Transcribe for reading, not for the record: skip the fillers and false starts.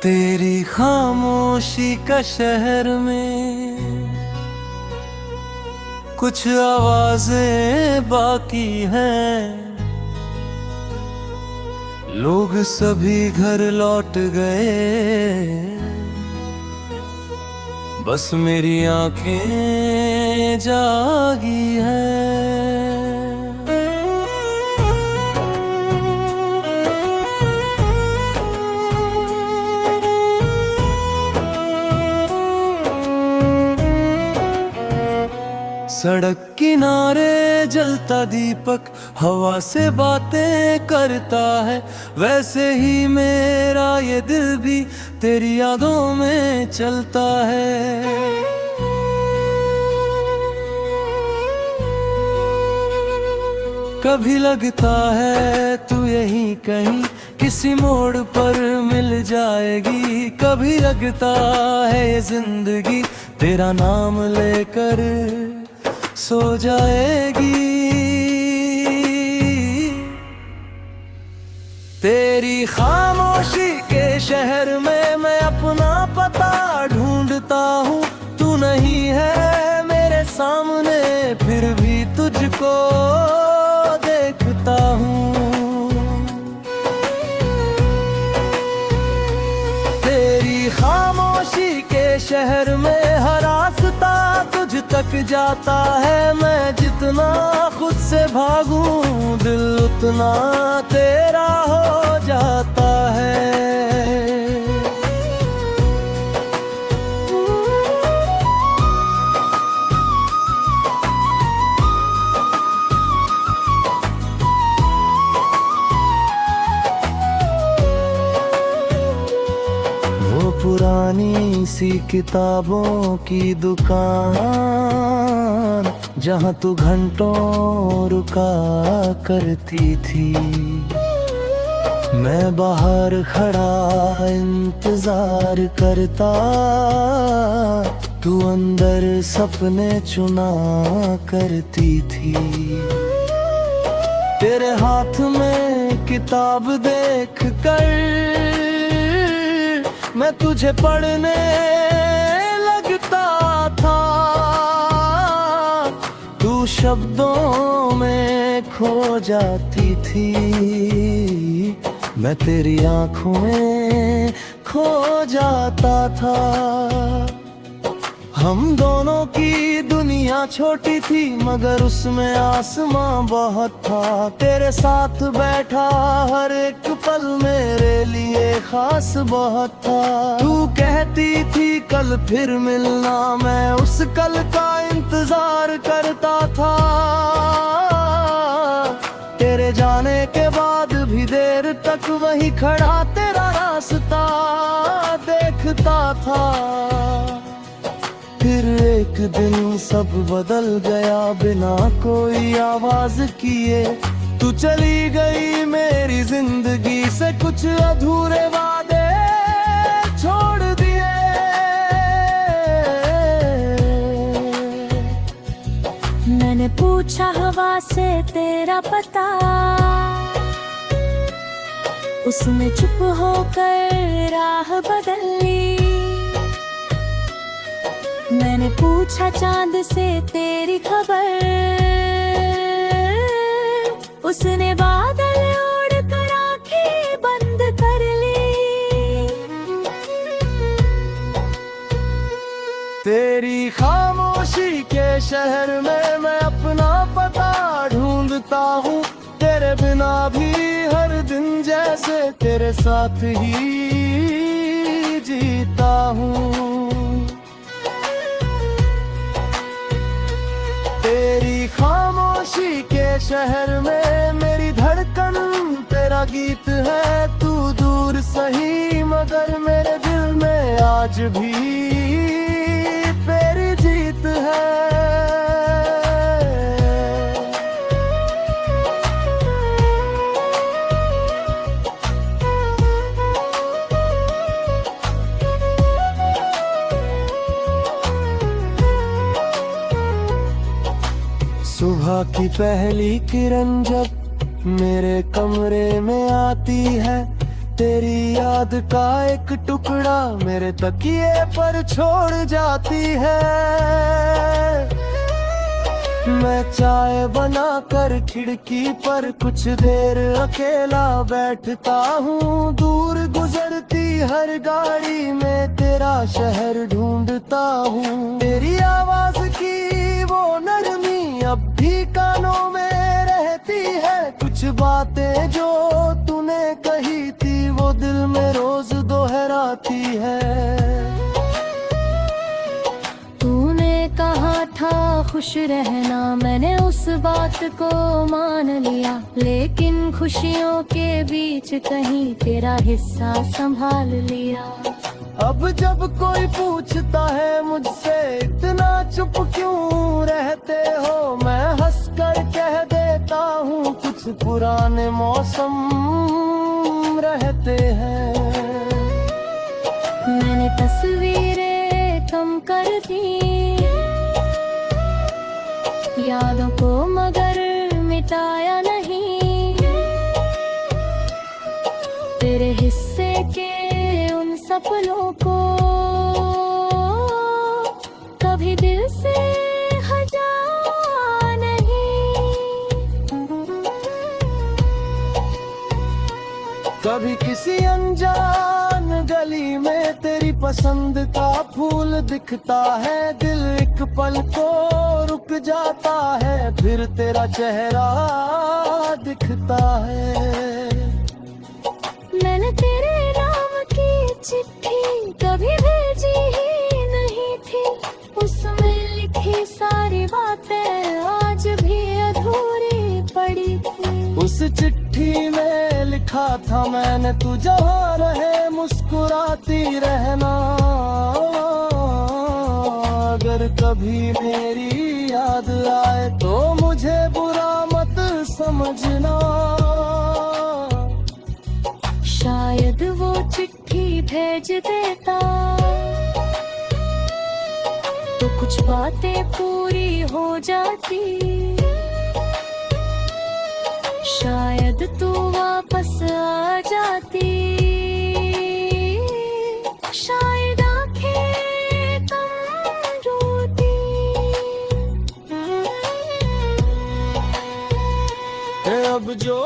तेरी खामोशी का शहर में कुछ आवाजें बाकी हैं। लोग सभी घर लौट गए, बस मेरी आंखें जागी हैं। सड़क किनारे जलता दीपक हवा से बातें करता है, वैसे ही मेरा ये दिल भी तेरी यादों में चलता है। कभी लगता है तू यहीं कहीं किसी मोड़ पर मिल जाएगी, कभी लगता है ये जिंदगी तेरा नाम लेकर सो जाएगी। तेरी खामोशी के शहर में मैं अपना पता ढूंढता हूँ, तू नहीं है मेरे सामने फिर भी तुझको देखता हूँ। तेरी खामोशी के शहर में हर रास्ता तुझ तक जाता है, मैं जितना खुद से भागूं दिल उतना तेरा हो जाता है। वो पुरानी सी किताबों की दुकान जहाँ तू घंटों रुका करती थी, मैं बाहर खड़ा इंतजार करता, तू अंदर सपने चुना करती थी। तेरे हाथ में किताब देख कर मैं तुझे पढ़ने लगता था, तू शब्दों में खो जाती थी, मैं तेरी आंखों में खो जाता था। हम दोनों की दुनिया छोटी थी मगर उसमें आसमां बहुत था, तेरे साथ बैठा हर एक पल मेरे लिए खास बहुत था। तू कहती थी कल फिर मिलना, मैं उस कल का इंतजार करता था, तेरे जाने के बाद भी देर तक वही खड़ा तेरा रास्ता देखता था। फिर एक दिन सब बदल गया बिना कोई आवाज किए, तू चली गई मेरी जिंदगी से कुछ अधूरे वादे छोड़ दिए। मैंने पूछा हवा से तेरा पता, उसने चुप होकर राह बदल ली। मैंने पूछा चांद से तेरी खबर, उसने बादल ओढ़ कर आंखें बंद कर ली। तेरी खामोशी के शहर में मैं अपना पता ढूंढता हूँ, तेरे बिना भी हर दिन जैसे तेरे साथ ही जीता हूँ। तेरी खामोशी के शहर में मेरी धड़कन तेरा गीत है, तू दूर सही मगर मेरे दिल में आज भी तेरी जीत है। सुबह की पहली किरण जब मेरे कमरे में आती है, तेरी याद का एक टुकड़ा मेरे तकिए पर छोड़ जाती है। मैं चाय बनाकर खिड़की पर कुछ देर अकेला बैठता हूँ। दूर गुजरती हर गाड़ी में तेरा शहर ढूंढता हूँ। तेरी आवाज की वो नरमी अब भी कानों में रहती है। कुछ बातें जो तूने कही थी वो दिल में रोज दोहराती है। तूने कहा था खुश रहना, मैंने उस बात को मान लिया। लेकिन खुशियों के बीच कहीं तेरा हिस्सा संभाल लिया। अब जब कोई पूछता है मुझसे इतना चुप क्यों रहते हो, मैं हंसकर कह देता हूँ कुछ पुराने मौसम रहते हैं। मैंने तस्वीरें कम कर दी यादों को, मगर मिटाया नहीं। तेरे हिस्से के उन सपनों को कभी दिल से हटा नहीं। कभी किसी अनजान गली में तेरी पसंद का फूल दिखता है। दिल एक पल को रुक जाता है, फिर तेरा चेहरा दिखता है। मैंने तेरे नाम की चिट्ठी कभी भेजी ही नहीं थी। उसमें लिखी सारी बातें आज भी अधूरी पड़ी थी। उस चिट्ठी में लिखा था मैंने, तू जहाँ रहे मुस्कुराती रहना। अगर कभी मेरी याद आए तो मुझे बुरा मत समझना। शायद वो चिट्ठी भेज देता तो कुछ बातें पूरी हो जाती। शायद तू वापस आ जाती। शायद आंखें कम रोती। अब जो